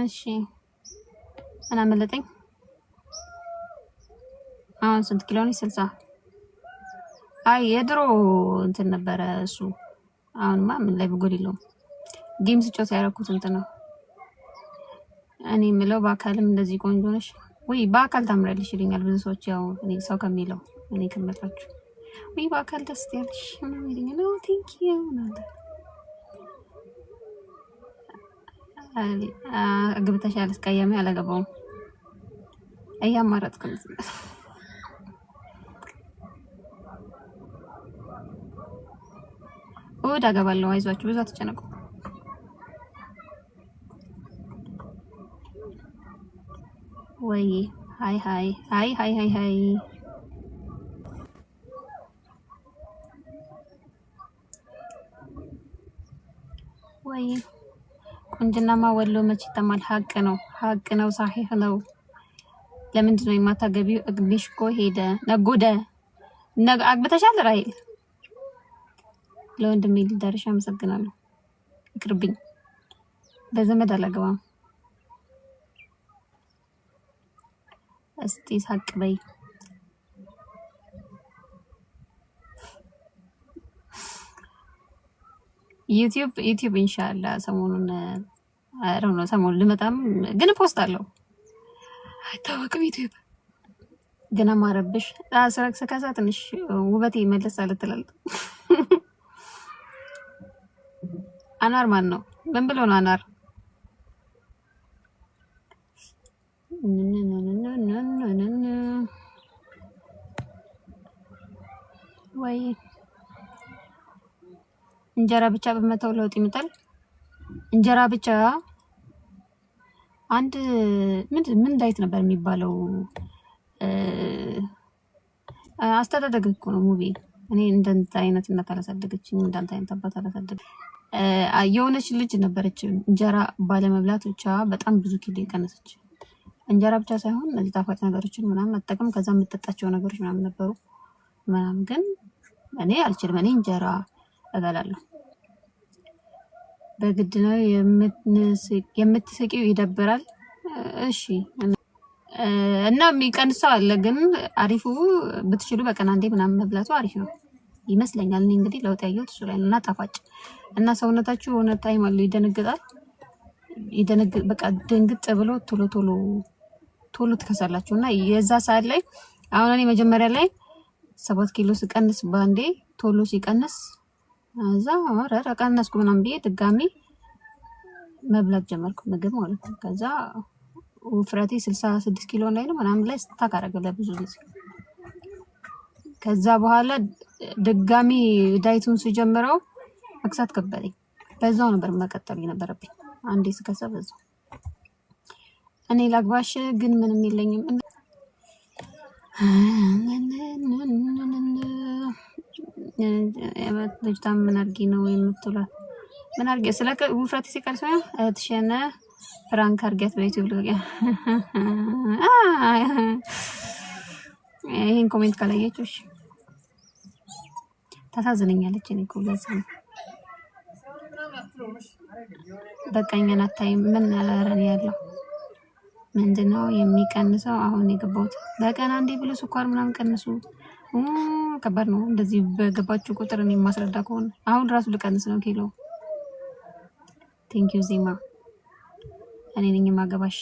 እሺ እና መለጠኝ አሁን ስንት ኪሎ ነው? 60 አይ የድሮ እንትን ነበረ እሱ። አሁንማ ምን ላይ ብጎድ የለውም። ጌም ስጮት ያደረኩት እንትን ነው። እኔ የምለው በአካልም እንደዚህ ቆንጆ ነሽ ወይ? በአካል ታምራለሽ ይለኛል ብዙ ሰዎች። ያው እኔ ሰው ከሚለው እኔ ከመጣችሁ ወይ በአካል ደስ ያለሽ ምናምን ይለኛል። ኦ ቴንክ ዩ ማለት አግብተሻል? እስቀያሚ አላገባውም እያማረጥኩ እሑድ አገባለሁ። አይዟችሁ ብዙ አትጨነቁ። ወይ ሃይ ሃይ ሃይ ሃይ ሃይ ሃይ ወይ ቁንጅናማ ወሎ መች ይተማል? ሀቅ ነው ሳሂህ ነው። ለምንድን ነው የማታገቢው? እግቢሽ እኮ ሄደ ነጎደ። አግብተሻል? ራይል ለወንድሜ ልዳርሽ። አመሰግናለሁ። ይቅርብኝ። በዘመድ አላገባም። እስቲ ሳቅ በይ። ዩቲዩብ ኢንሻአላህ ሰሞኑን ነው ሰሞኑን ልመጣም ግን ፖስት አለው አይታወቅም። ዩቲዩብ ግን አማረብሽ አስረክሰ ከዛ ትንሽ ውበቴ ይመለሳል ትላለህ። አናር ማን ነው? ምን ብሎ ነው አናር? ወይ እንጀራ ብቻ በመተው ለውጥ ይመጣል። እንጀራ ብቻ አንድ ምን ዳይት ነበር የሚባለው? አስተዳደግ እኮ ነው ሙቪ። እኔ እንደንተ አይነት እናት አላሳደገችኝ፣ እንዳንተ አይነት አባት አላሳደገ። የሆነች ልጅ ነበረች እንጀራ ባለመብላት ብቻ በጣም ብዙ ኪሎ የቀነሰች። እንጀራ ብቻ ሳይሆን እነዚህ ጣፋጭ ነገሮችን ምናምን መጠቀም፣ ከዛ የምትጠጣቸው ነገሮች ምናምን ነበሩ ምናምን። ግን እኔ አልችልም። እኔ እንጀራ እበላለሁ። በግድ ነው የምትስቂው? ይደብራል። እሺ እና የሚቀንሰው አለ። ግን አሪፉ ብትችሉ በቀን አንዴ ምናምን መብላቱ አሪፍ ነው ይመስለኛል። እኔ እንግዲህ ለውጥ ያየሁት እሱ ላይ እና ጣፋጭ እና ሰውነታችሁ የሆነ ታይም አለው ይደነግጣል። በቃ ድንግጥ ብሎ ቶሎ ትከሳላችሁ። እና የዛ ሰዓት ላይ አሁን እኔ መጀመሪያ ላይ 7 ኪሎ ስቀንስ ባንዴ ቶሎ ሲቀንስ እዛ አረራ ቀነስኩ ምናምን ብዬ ድጋሚ መብላት ጀመርኩ ምግብ ማለት ነው። ከዛ ውፍረቴ 66 ኪሎ ላይ ነው ምናምን ላይ ስታክ አደረገ ለብዙ ጊዜ። ከዛ በኋላ ድጋሚ ዳይቱን ሲጀምረው መክሳት ከበደኝ። በዛው ነበር መቀጠል የነበረብኝ። አንዴ ስከሳ በዛው እኔ ላግባሽ ግን ምንም የለኝም። ልጅቷ ምን አድርጊ ነው የምትውላት? ምን አድርጊ ስለ ውፍረት ሲቀር ሰው እህትሽን ፍራንክ አድርጊያት በዩቲዩብ ልቅ ይሄን ኮሜንት ካላየችው እሺ ታሳዝነኛለች። እኔ እኮ ለዛ ነው በቃኛን አታይም። ምን አረን ያለው ምንድነው የሚቀንሰው? አሁን የገባሁት በቀን አንዴ ብሎ ስኳር ምናምን ቀንሱ። ከባድ ነው እንደዚህ በገባችሁ ቁጥር። እኔ ማስረዳ ከሆነ አሁን ራሱ ልቀንስ ነው ኪሎ። ቴንክ ዩ ዜማ። እኔ ነኝ ማገባሽ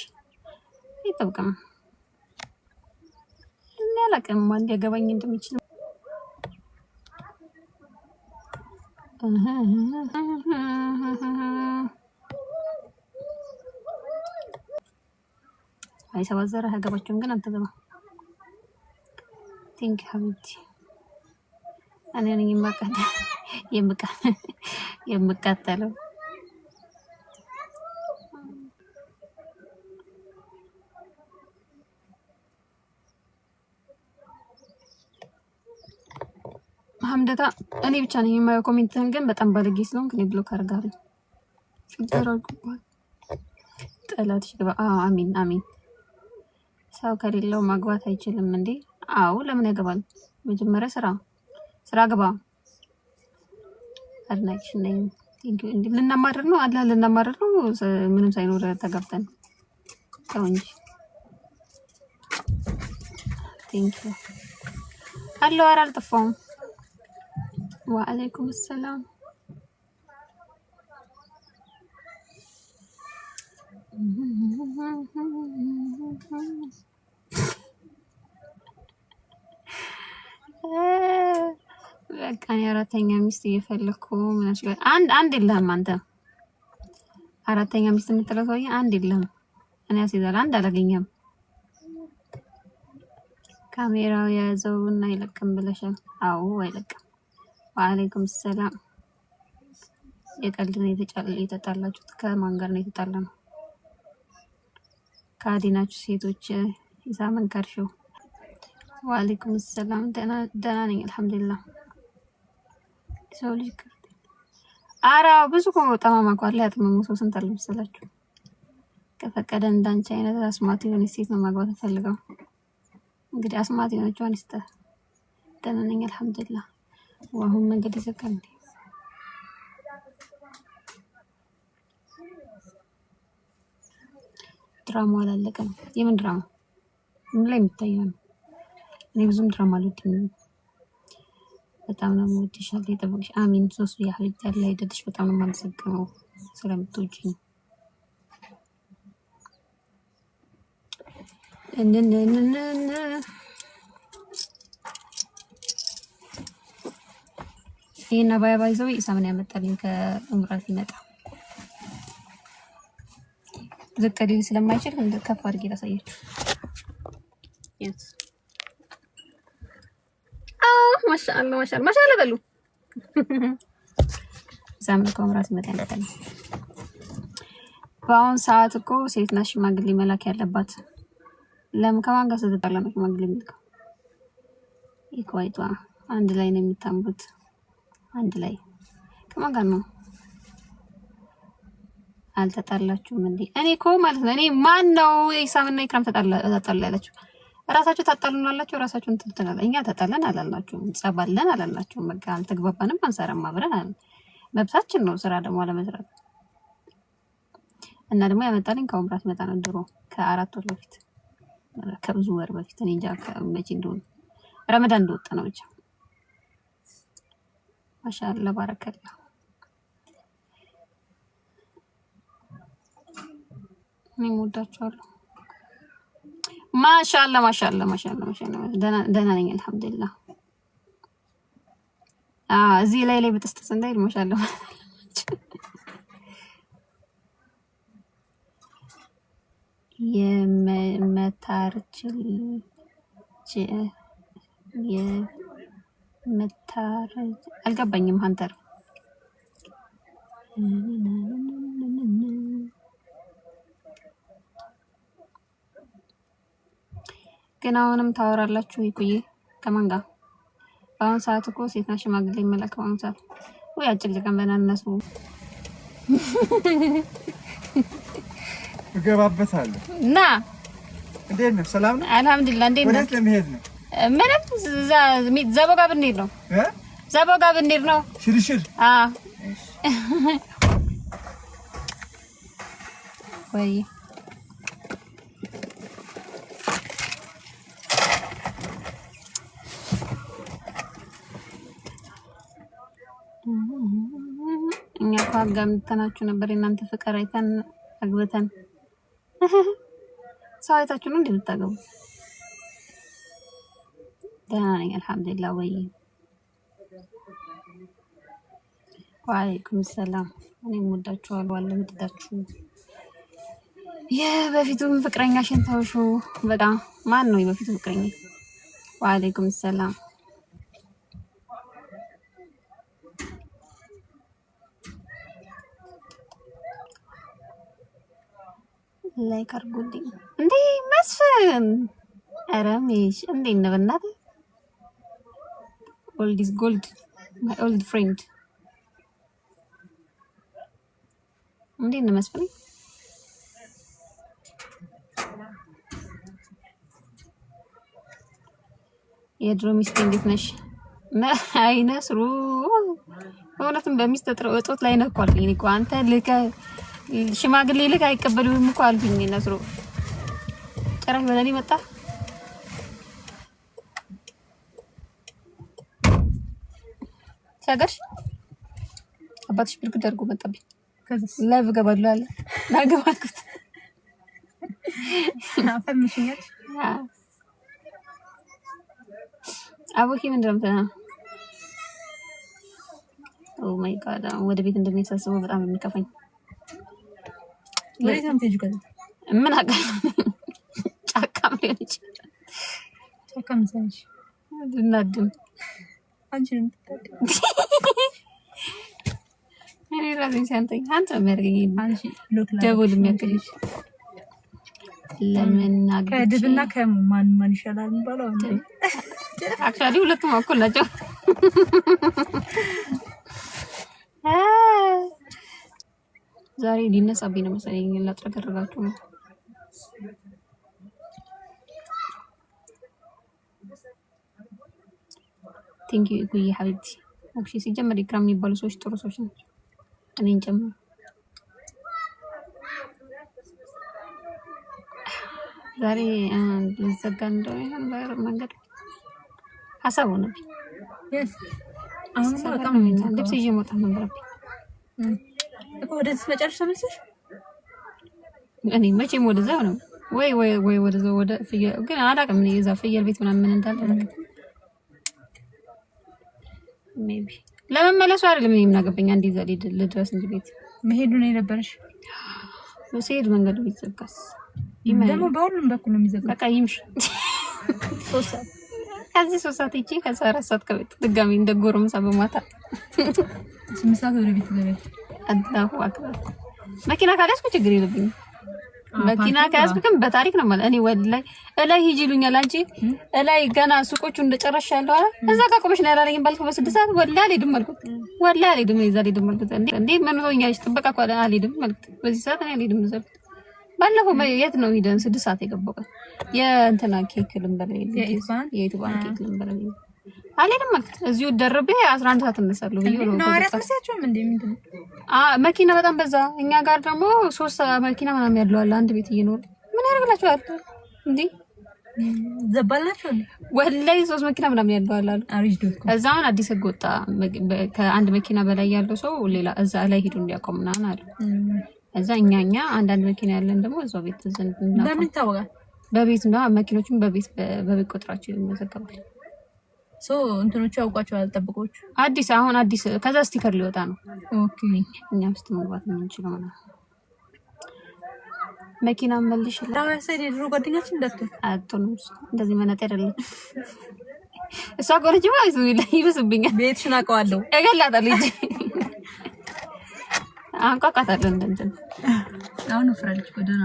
ይጠብቅም እኔ አላውቅም ማን ሊያገባኝ እንደሚችል። አይ ሰባዘራ ያገባችሁም ግን አልተገባ። ቲንክ ሀቢብቲ እኔ ነኝ የምቃጠለው። ሀምደታ እኔ ብቻ ነኝ የማየው ኮሜንትን። ግን በጣም ባለጌ ስለሆንክ እኔ ብሎክ አድርጋለሁ። ጠላትሽ ግባ። አሚን አሚን። ሰው ከሌለው ማግባት አይችልም እንዴ? አዎ ለምን ያገባል? መጀመሪያ ስራ ግባ። አድናቂሽ ነኝ። ልናማርር ነው አላህ ልናማርር ነው። ምንም ሳይኖር ተጋብተን ተው እንጂ። ቴንክ ዩ አሎ። ኧረ አልጠፋሁም። ወአለይኩም ሰላም። በቃ የአራተኛ ሚስት እየፈለኩ አንድ የለህም አንተ። አራተኛ ሚስት የምትለው ሰውዬ አንድ የለህም። እኔ አስይዛለሁ አንድ አላገኘም። ካሜራው የያዘውና አይለቅም ብለሻል። አዎ አይለቅም። ወአለይኩም ሰላም። የቀልድ ነው የተጣላችሁት? ከማን ጋር ነው የተጣላነው? ከአዲናችሁ ሴቶች ኢሳምን ከርሽው። ወአለይኩም ሰላም። ደህና ነኝ አልሐምዱሊላህ። ሰው ልጅ ኧረ ብዙ ጠማማ እኮ አለ። ያጥመሙ ሰው ስንት አለ መሰላችሁ? ከፈቀደ እንዳንቺ አይነት አስማት የሆነ ሴት ነው ማግባት ፈልገው። እንግዲህ አስማት የሆነችውን እስተ ደህና ነኝ አልሐምዱሊላህ። ወአሁን መንገድ ይዘጋል። ድራማ አላለቀም። የምን ድራማ? ምን ላይ የሚታየው ነው? እኔ ብዙም ድራማ አልወድም። በጣም ነው የምወድሽ። ይጠብቅሽ። አሚን። ሶስት ያ ሀቢብቲ ያለ አይደልሽ። በጣም ነው የማመሰግነው ስለምትወጂኝ። ይሄን አባያ ባይዘው ኢሳምን ያመጣልኝ ከኡምራት ይመጣ ዝቅ ሊል ስለማይችል እንደ ከፍ አድርጌ ላሳያችሁ። የስ ማሻአላ ማሻአላ ማሻአላ በሉ። ኢሳምን ከኡምራት ይመጣ ያመጣልኝ። በአሁን ሰዓት እኮ ሴት ናት ሽማግሌ መላክ ያለባት። ለምን ከማን ጋር ስትጣላ ነው ሽማግሌ የሚልከው? ይቆይቷ አንድ ላይ ነው የሚታምሩት። አንድ ላይ ከማን ጋር ነው? አልተጣላችሁም እንዴ? እኔ እኮ ማለት ነው እኔ ማን ነው ኢሳምና ኢክራም ተጣላ ያላችሁ? ራሳችሁ ታጣሉናላችሁ። ራሳችሁን ትልትናል። እኛ ተጣለን አላልናችሁም። ጸባለን አላልናችሁም። በቃ አልተግባባንም። አንሰራም አብረን አለ። መብታችን ነው ስራ ደግሞ አለመስራት። እና ደግሞ ያመጣልኝ ከኡምራት መጣ ነው ድሮ ከ4 ወር በፊት ከብዙ ወር በፊት እኔ እንጃ መቼ እንደሆነ ረመዳን እንደወጣ ነው ብቻ። ማሻአላ ባረከላ። እኔ እወዳችኋለሁ። ማሻአላ ማሻአላ ማሻአላ ማሻአላ። ደህና ነኝ አልሐምዱሊላህ። እዚህ ላይ በጥስጥስ እንዳይል ማሻአላ። የመታርችል አልገባኝም። ሀንተር ግን አሁንም ታወራላችሁ። ይቁዬ ከማን ጋር? በአሁን ሰዓት እኮ ሴትና ሽማግሌ መላክ በአሁን ሰዓት ወይ አጭቅጭቀን በናነሱ እገባበታለሁ እና እንዴት ነው? ሰላም ነው አልሐምዱሊላህ። እንዴት ነው? ወዴት ለመሄድ ነው? ምንም ዘቦጋ ብንሄድ ነው። ዘቦጋ ብንሄድ ነው። ሽርሽር ወይ እኛ እኮ አጋምተናችሁ ነበር። የእናንተ ፍቅር አይተን አግብተን ሰው አይታችሁ ነው እንደምታገቡ። ደህና ነኝ አልሐምዱሊላህ። ወይ ወአለይኩም ሰላም። እኔም ወዳችኋለሁ። አለምድዳችሁ የበፊቱን ፍቅረኛሽን ተውሹ። በጣም ማን ነው የበፊቱ ፍቅረኛ? ወአለይኩም ሰላም። ላይክ አድርጉልኝ እንዴ መስፍን። ኧረ ሜሽ እንዴት ነው በእናትህ? ኦልድ ኢዝ ጎልድ ማይ ኦልድ ፍሬንድ። እንዴት ነው መስፍን? የድሮ ሚስት እንዴት ነሽ? አይ ነስሩ እውነትም በሚስት እጦት ላይ ነህ እኮ አልኩኝ እኮ አንተ ልከህ ሽማግሌ ልክ አይቀበሉም እኮ አልኩኝ ነስሩ። ጭራሽ በለኔ መጣ። ሰገርሽ አባትሽ ብርግድ አድርጎ መጣብኝ። ከዛስ ላይቭ ገባለሁ አለ ናገባልኩት አፈምሽኛል። አቦኪ ምንድነው ተና ኦ ማይ ጋድ ወደ ቤት እንደሚሳስበው በጣም የሚከፋኝ። ወዴት ነው የምትሄጂው? ከዛ ምን አውቃለሁ ጫካም ሊሆን ይችላል። ጫካም ሳይሽ ልናድም አንቺንም እኔ ራሴን ሲያንተኝ አንተ የሚያደርገኝ አንቺ ደቦል የሚያክልሽ ለምን ከድብና ከማን ይሻላል የሚባለው? አክቹዋሊ ሁለቱም እኩል ናቸው። ዛሬ ሊነሳብኝ ነው መሰለኝ። ላጥረገርጋችሁ ነው። ቴንክ ዩ ኩይ ሐቢብቲ። ኦኬ ሲጀመር ኢክራም የሚባሉ ሰዎች ጥሩ ሰዎች ናቸው፣ እኔን ጨምሮ። ዛሬ ልዘጋ እንደው ይሄን መንገድ ሀሳብ ሆነብኝ። አሁን በጣም ልብስ ይዤ መውጣት ነበረብኝ እኮ ወደዚህ መጨረሻ መልሰሽ። እኔ መቼም ወደዛው ነው ወይ ወደዛው ወደ ፍየል ግን አላውቅም። እኔ እዛ ፍየል ቤት ምናምን ምን እንዳለ ሜቢ ለመመለሱ አይደለም። እኔ ምን አገባኝ? አንዴ እዛ ልድረስ እንጂ ቤት መሄዱ ነው የነበረሽ። ሲሄድ መንገዱ ቢዘጋስ? ደግሞ በሁሉም በኩል ነው የሚዘጋው። በቃ ይምሽ 3 ሰዓት ከዚህ 3 ሰዓት ይቺ ከዛ 4 ሰዓት ከቤት ድጋሚ እንደ ጎረምሳ በማታ 8 ሰዓት ወደ ቤት ገበያ። አላሁ አክበር። መኪና ካለስኩ ችግር የለብኝም። መኪና ከያዝኩ ግን በታሪክ ነው ማለት እኔ ወላይ እላይ ሂጂ ይሉኛል። አንቺ እላይ ገና ሱቆቹ እንደጨረሻለሁ አይደል? እዛ ጋር ቆመሽ ነው ያላለኝም ባልኩ በ6 ሰዓት ወላይ አልሄድም አልኩት። ወላይ አልሄድም ይዛ አልሄድም አልኩት። እንዴ ምን ሆኛለሽ? ጥበቃ እኮ አልሄድም አልኩት። በዚህ ሰዓት እኔ አልሄድም ዘልኩ። ባለፈው የት ነው ሄደን 6 ሰዓት የገባው የእንትና ኬክ ልንበላ የኢትዮጵያ ኬክ ልንበላ አልሄድም አልኩት። እዚሁ ደርቤ 11 ሰዓት እነሳለሁ ብዬ ነው። መኪና በጣም በዛ። እኛ ጋር ደግሞ 3 መኪና ምናምን ያለው አለ አንድ ቤት እየኖር ምን ያደርግላችኋል እንዴ? ዘባላችሁ ወላይ 3 መኪና ምናምን ያለው አለ አሉ። እዛውን አዲስ ህግ ወጣ። ከአንድ መኪና በላይ ያለው ሰው ሌላ እዛ ላይ ሄዱ እንዲያቆም ምናምን አሉ። እዛ እኛ አንዳንድ መኪና ያለን ደግሞ እዛው ቤት ዘንድ ነው። በምን ታወቃ? በቤት ነው መኪኖቹን በቤት ቁጥራቸው ይመዘገባል። እንትኖቹ ያውቋቸዋል ጠብቆቹ። አሁን አዲስ ከዛ ስቲከር ሊወጣ ነው። ኦኬ እኛም ውስጥ መግባት የምንችለው ነው። መኪና መልሽ ለራሴ ድሮ ጓደኛችን አትሆንም። እንደዚህ መናጤ አይደለም እሷ ቆርጭ ማለት ይብስብኛል። ቤትሽን አውቀዋለሁ እገላታለሁ እንጂ አንቋቋታለሁ። እንትን አሁን ፍራልች ጎደና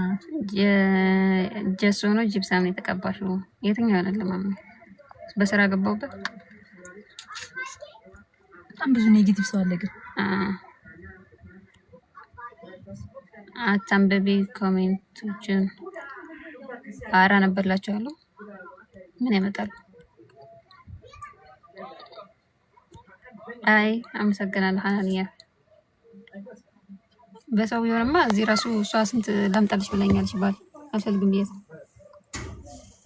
ጀሶ ነው ጂፕሳም ነው የተቀባሽው። የትኛው አይደለም ማማ በስራ ገባውበት። በጣም ብዙ ኔጌቲቭ ሰው አለ ግን አታንብቢ ኮሜንቶችን አራ ነበርላችኋለሁ። ምን ያመጣሉ? አይ አመሰግናለሁ ሐናንያ። በሰው ይሆንማ እዚህ ራሱ እሷ ስንት ላምጣልሽ ብለኛልሽ ባል አልፈልግም ብዬሽ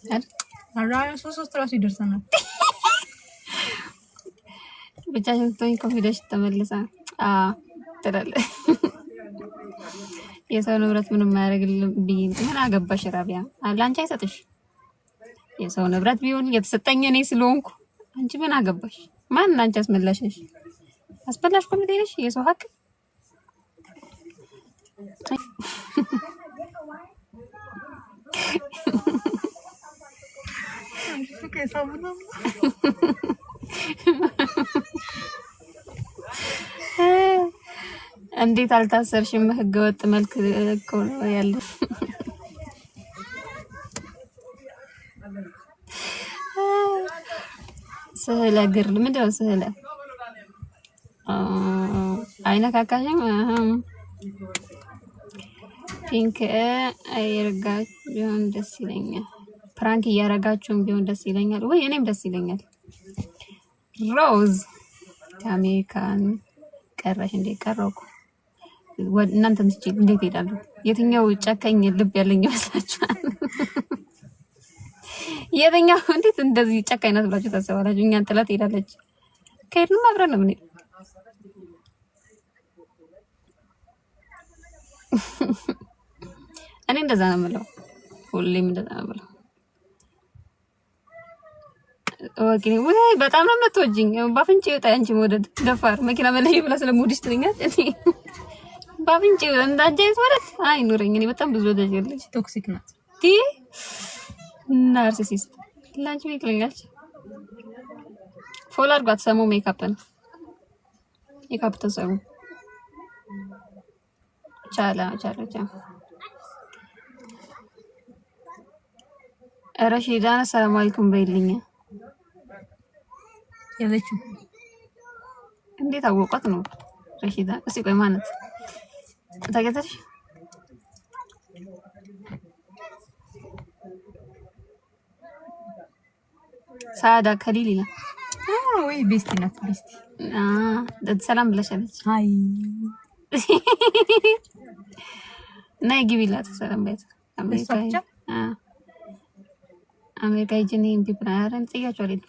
አይደል? አራያ 3 ራሱ ይደርሰናል። ብቻሽን ስትሆኚ ኮንፊደንስ ተመልሳ ትላለች። የሰው ንብረት ምንም ማያደርግልኝ ብዬ ምን አገባሽ ራቢያ? ለአንቺ አይሰጥሽ። የሰው ንብረት ቢሆን የተሰጠኝ እኔ ስለሆንኩ አንቺ ምን አገባሽ? ማን አንቺ አስመላሽ ነሽ? አስመላሽ ኮሚቴ ነሽ? የሰው ሀቅ እንዴት አልታሰርሽም? ህገወጥ መልክ እኮ ነው ያለው። ስህለ ግርል ምንድን ነው ስህለ? አይነካካሽም? ፒንክ እያረጋችሁ ቢሆን ደስ ይለኛል። ፕራንክ እያረጋችሁም ቢሆን ደስ ይለኛል። ወይ እኔም ደስ ይለኛል። ሮዝ ከአሜሪካን ቀረሽ እንዴ? ቀረኩ። እናንተ እንዴት ሄዳለሁ? የትኛው ጨካኝ ልብ ያለኝ ይመስላችኋል? የትኛው እንዴት እንደዚህ ጨካኝ ናት ብላችሁ ታስባላችሁ? እኛን ጥላት ሄዳለች። ከሄድንም አብረን ነው የምንሄድ። እኔ እንደዛ ነው የምለው፣ ሁሌም እንደዛ ነው የምለው። ኦኬ ወይ በጣም ነው የምትወጂኝ። ባፍንጭ ይወጣ አንቺ መውደድ ደፋር መኪና መለይ ብላ ስለምወድሽ ትለኛል። እኔ ባፍንጭ እንዳንቺ አይነት ማለት አይኑረኝ። እኔ በጣም ብዙ ወዳጅ ያለች ቶክሲክ ናት ቲ ናርሲሲስት ላንቺ ይክለኛል። ፎሎ አድርጓት። ሰሙ ሜካፕን ሜካፕ ተሰሩ ቻላ ረሺዳና ሰላም አለይኩም በይልኝ ያለችው። እንዴት አወቋት ነው ረሺዳ? እስኪ ቆይ ማነት ታገታሽ? ሳዳ ከሊሊና ወይ ቤስቲ ናት። ቤስቲ ሰላም ብለሻለች። አይ ናይ ግቢላት ሰላም ቤት አሜሪካ ሂጅ ቢፕራረን ጥያቸዋለሁ።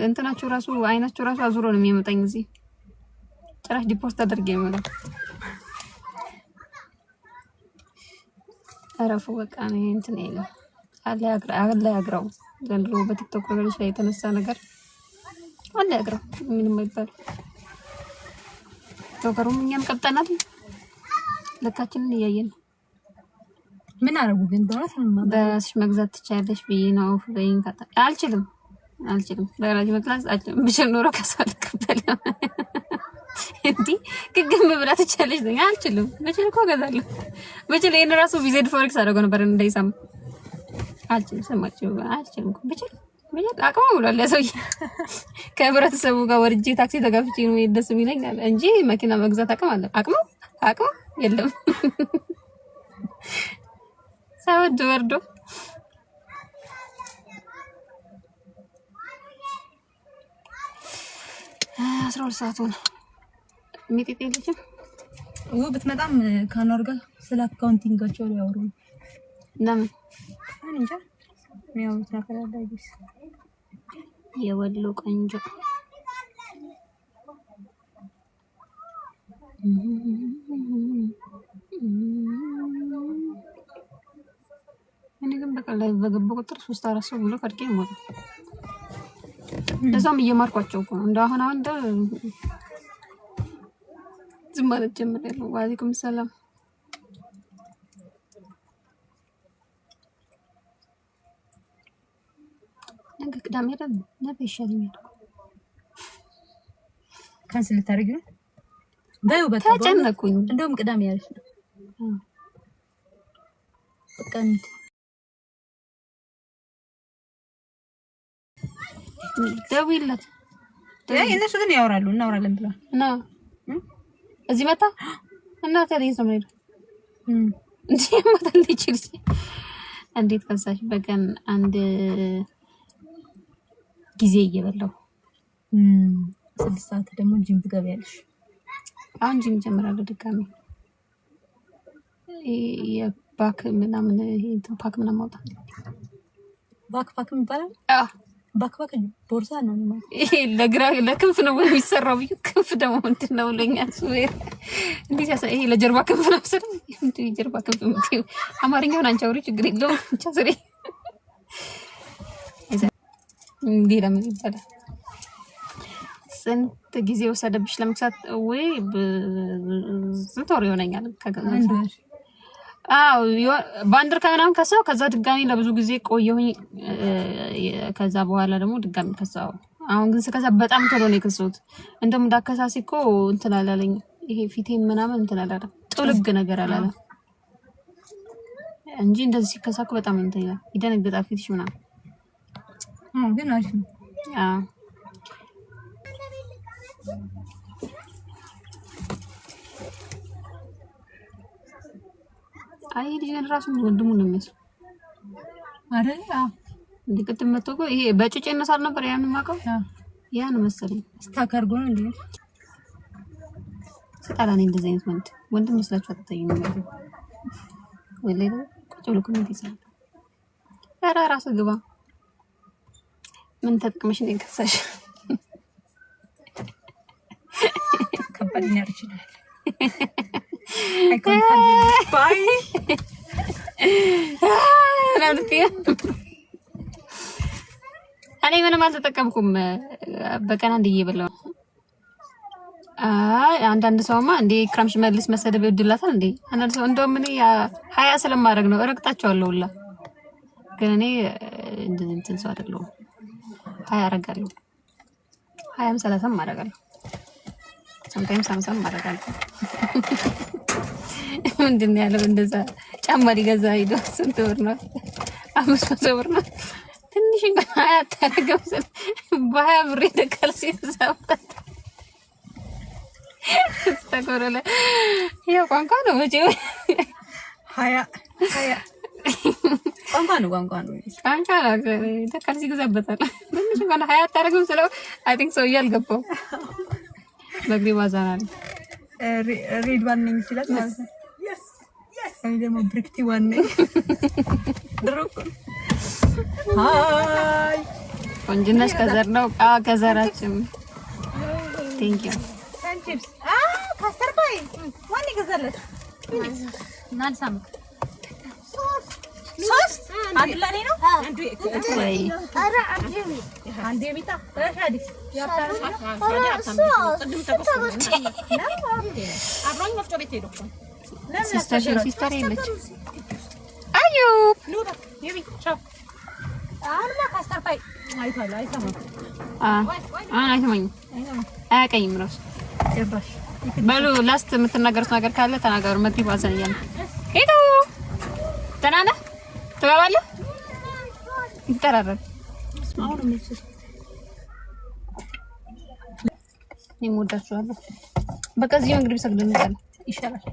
እንትናችሁ ራሱ አይናችሁ ራሱ አዙሮ ነው የሚመጣኝ። እዚህ ጭራሽ ዲፖርት አድርጌ ነው። አረፉ በቃ ነው እንትን ይላል። አለ ያግራው ዘንድሮ በቲክቶክ ነገሮች ላይ የተነሳ ነገር አለ ያግራው ምንም አይባል። ቶከሩም እኛም ቀብጠናል። ለካችንን እያየን ምን አረጉ ግን በስሽ መግዛት ትቻለሽ ብዬ ነው ፍሬን ካታ አልችልም ለራጅ መክላስ አልችልም። ብቻ ኖሮ ከሰል ከበለ እንዴ ግግም ብላ ትቻለሽ ዘኛ አልችልም። ብቻ እኮ ገዛለሁ። ብቻ ለእኔ ራሱ ቪዜድ ፎሬክስ አደረገው ነበር እንዳይሳም አልችልም። ሰማችሁ አልችልም። ብቻ አቅሙ ብሏል ያሰውዬ። ከህብረተሰቡ ጋር ወርጄ ታክሲ ተጋፍቼ ነው ደስ የሚለኛል እንጂ መኪና መግዛት አቅሙ የለም። ሳውድ ወርዶ አስራ ሁለት ሰዓት ሆነ። ሚጤጤ ልጅ ብትመጣም ከአኗር ጋር ስለ አካውንቲንጋቸው ሊያወሩ ነው። ለምን እንጃ የሚያወሩት ነገር አለ አይደል? የወሎ ቆንጆ እኔ ግን በቃ ላይ በገባ ቁጥር 3-4 ሰው ብሎ ከርቄ ሞት እዛም እየማርኳቸው እኮ ነው። እንደው አሁን ዝም ማለት ጀምሬያለሁ። ወአለይኩም ሰላም ነገ ቅዳሜ አይደል? ነገ ይሻለኛል። ካንስል ልታደርጊ ነው? በይው በቃ ተጨነኩኝ። እንደውም ቅዳሜ ያለሽ ነው። በቃ ደውይለት። እነሱ ግን ያወራሉ እናወራለን ብለዋል እና እዚህ መጣ እና ታዲያ ነው ማለት እንዴ ማለት ልጅ እንዴት ከሳሽ በቀን አንድ ጊዜ እየበላው 6 ሰዓት ደግሞ ጂም ትገቢያለሽ። አሁን ጂም ጀምራለሁ ድጋሜ። የባክ ምናምን ፓክ ምናምን ማውጣት ባክ ይባላል። ባክ ቦርሳ ነው ማለት ይሄ ለክንፍ ነው የሚሰራው። ክንፍ ደግሞ ምንድን ነው ብሎኛል። እንዴት ይሄ ለጀርባ ክንፍ ነው መሰለኝ። እንዴ ጀርባ ክንፍ ምትይ አማርኛውን አንቺ አውሪ ችግር የለውም። ብቻ ስሪ እንዴ ለምን ይባላል? ስንት ጊዜ ወሰደብሽ ለመክሳት? ወይ ስንት ወር ይሆነኛል ከገዛሁ። ባንደር ከምናምን ከሰው ከዛ ድጋሚ ለብዙ ጊዜ ቆየሁኝ። ከዛ በኋላ ደግሞ ድጋሚ ከሰው። አሁን ግን ስከሳ በጣም ቶሎ ነው የከሰሁት። እንደውም እንዳከሳሲ እኮ እንትን አላለኝ። ይሄ ፊቴን ምናምን እንትን አላለም። ጥልግ ነገር አላለም እንጂ እንደዚህ ሲከሳ እኮ በጣም እንትን ይላል። ይደነግጣል ፊትሽ ምናምን። ግን አሪፍ ነው። አይ ልጅ ግን ራሱ ወንድሙ ነው የሚመስለው አይደል? እንዴ ቅድም መጥቶ እኮ ይሄ በጭጭ እነሳል ነበር። ያን ማቀው ያን መሰለኝ ስታካርጎ ነው እንዴ? ሰጣላኔ እንደዚህ አይነት ወንድም መስላችሁ አትተይኝ ነው ወይ? ቁጭ ብሎ ኮሜንት ይሰራል። ኧረ ራስ ግባ ምን ተጠቅመሽ ነው የከሳሽ? ከባድ ነው ይችላል። አይኮንታል ባይ እኔ ምንም አልተጠቀምኩም። በቀን አንድ እየበላሁ አንዳንድ ሰውማ እንዴ ክራምሽ መልስ መሰደብ ይወድላታል እንዴ? አንዳንድ ሰው እንደውም እኔ ሀያ ስለማድረግ ነው እረግጣቸዋለሁ ሁላ። ግን እኔ እንትን ሰው አይደለሁም። ሀያ አደርጋለሁ። 20 30 አደርጋለሁ። sometimes 50 አደርጋለሁ። ምንድን ነው ያለው? እንደዛ ጫማ ሊገዛ ሄዶ ስንት ብር ነው? 500 ብር ነው። ትንሽ እንኳን ሀያ አታደርገውም ስል በ20 ብር ይደቃል ሲሰባት ተቆረለ። ያው ቋንቋ ነው መቼም ሀያ ቋንቋ ነው ተካል ሲገዛበታል። ትንሽ እንኳን ሀያ አታደርገውም ስለው አይ ቲንክ ሰው እያልገባው በግሪ ዋዛናል። ሬድ ዋን ነኝ ይችላል ማለት ነው። እኔ ደግሞ ብሪክቲ ዋን ነኝ። ድሮክ ሃይ ወንጅነሽ ከዘር ነው ከዘራችን ቴንክ ዩ ቺፕስ ካስተር ባይ ዋን ይገዛለት ናልሳም ሶስት አንድ ለኔ ነው አንዱ ወይ አንዱ የሚጣ ረሻዲስ ያጣራ አብሮኝ ወፍጮ ቤት ሄዶ ሲስተር የለች አዩ ኑራ ይቢ ቻው አሁንማ ካስተር ባይ አይቷል አይሰማም አይሰማኝም አያውቀኝም እራሱ ገባሽ በሉ ላስት የምትናገሩት ነገር ካለ ተናገሩ። መግቢብ አዘኛለ ሄዶ ተናና ትገባለህ ይተራረብ አሁን ምንስ እኔም ወዳችኋለሁ። በቃ እዚህ እንግዲህ ሰግደን ይሻላል።